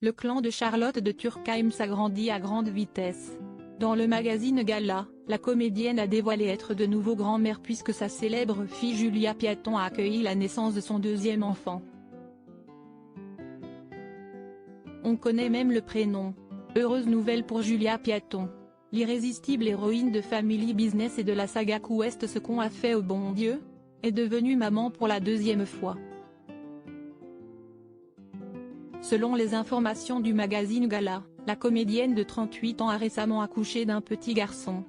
Le clan de Charlotte de Turckheim s'agrandit à grande vitesse. Dans le magazine Gala, la comédienne a dévoilé être de nouveau grand-mère puisque sa célèbre fille Julia Piaton a accueilli la naissance de son deuxième enfant. On connaît même le prénom. Heureuse nouvelle pour Julia Piaton. L'irrésistible héroïne de Family Business et de la saga Quest Ce qu'on a fait au bon Dieu est devenue maman pour la deuxième fois. Selon les informations du magazine Gala, la comédienne de 38 ans a récemment accouché d'un petit garçon.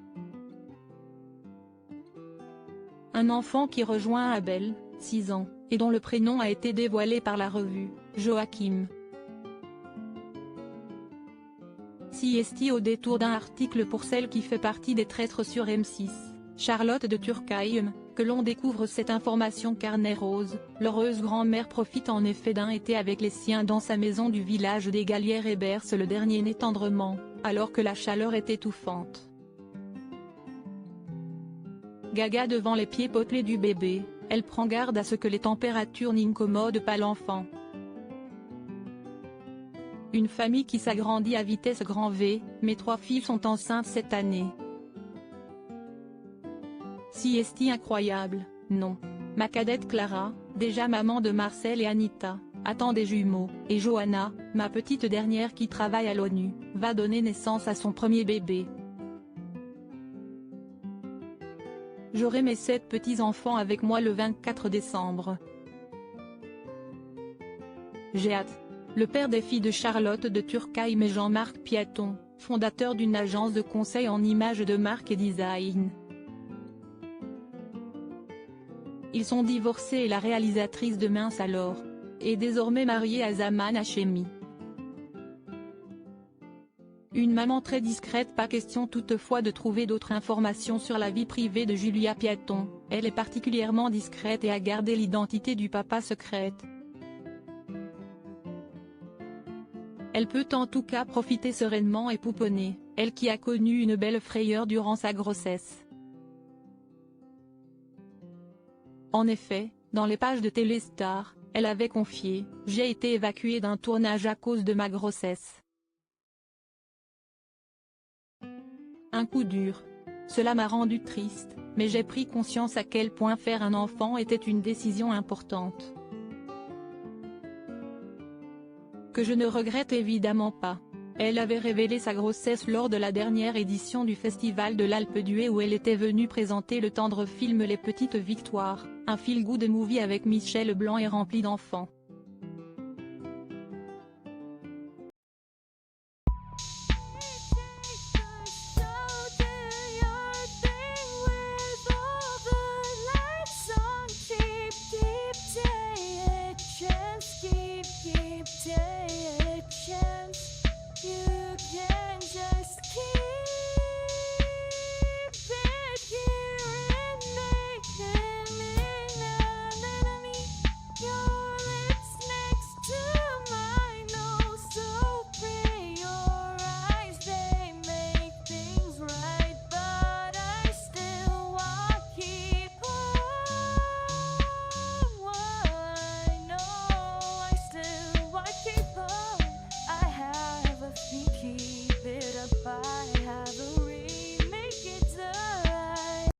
Un enfant qui rejoint Abel, 6 ans, et dont le prénom a été dévoilé par la revue Joachim. CST au détour d'un article pour celle qui fait partie des traîtres sur M6, Charlotte de Turckheim, que l'on découvre cette information carnet rose. L'heureuse grand-mère profite en effet d'un été avec les siens dans sa maison du village des Galières et berce le dernier-né tendrement, alors que la chaleur est étouffante. Gaga devant les pieds potelés du bébé, elle prend garde à ce que les températures n'incommodent pas l'enfant. Une famille qui s'agrandit à vitesse grand V, mes 3 filles sont enceintes cette année. CST incroyable, non. Ma cadette Clara, déjà maman de Marcel et Anita, attend des jumeaux, et Johanna, ma petite dernière qui travaille à l'ONU, va donner naissance à son premier bébé. J'aurai mes 7 petits-enfants avec moi le 24 décembre. J'ai hâte. Le père des filles de Charlotte de Turckheim est Jean-Marc Piaton, fondateur d'une agence de conseil en images de marque et design. Ils sont divorcés et la réalisatrice de Mince alors est désormais mariée à Zaman Hachemi. Une maman très discrète, pas question toutefois de trouver d'autres informations sur la vie privée de Julia Piaton, elle est particulièrement discrète et a gardé l'identité du papa secrète. Elle peut en tout cas profiter sereinement et pouponner, elle qui a connu une belle frayeur durant sa grossesse. En effet, dans les pages de Téléstar, elle avait confié « J'ai été évacuée d'un tournage à cause de ma grossesse. Un coup dur. Cela m'a rendue triste, mais j'ai pris conscience à quel point faire un enfant était une décision importante. Que je ne regrette évidemment pas. » Elle avait révélé sa grossesse lors de la dernière édition du Festival de l'Alpe d'Huez où elle était venue présenter le tendre film Les Petites Victoires, un feel-good movie avec Michel Blanc et rempli d'enfants.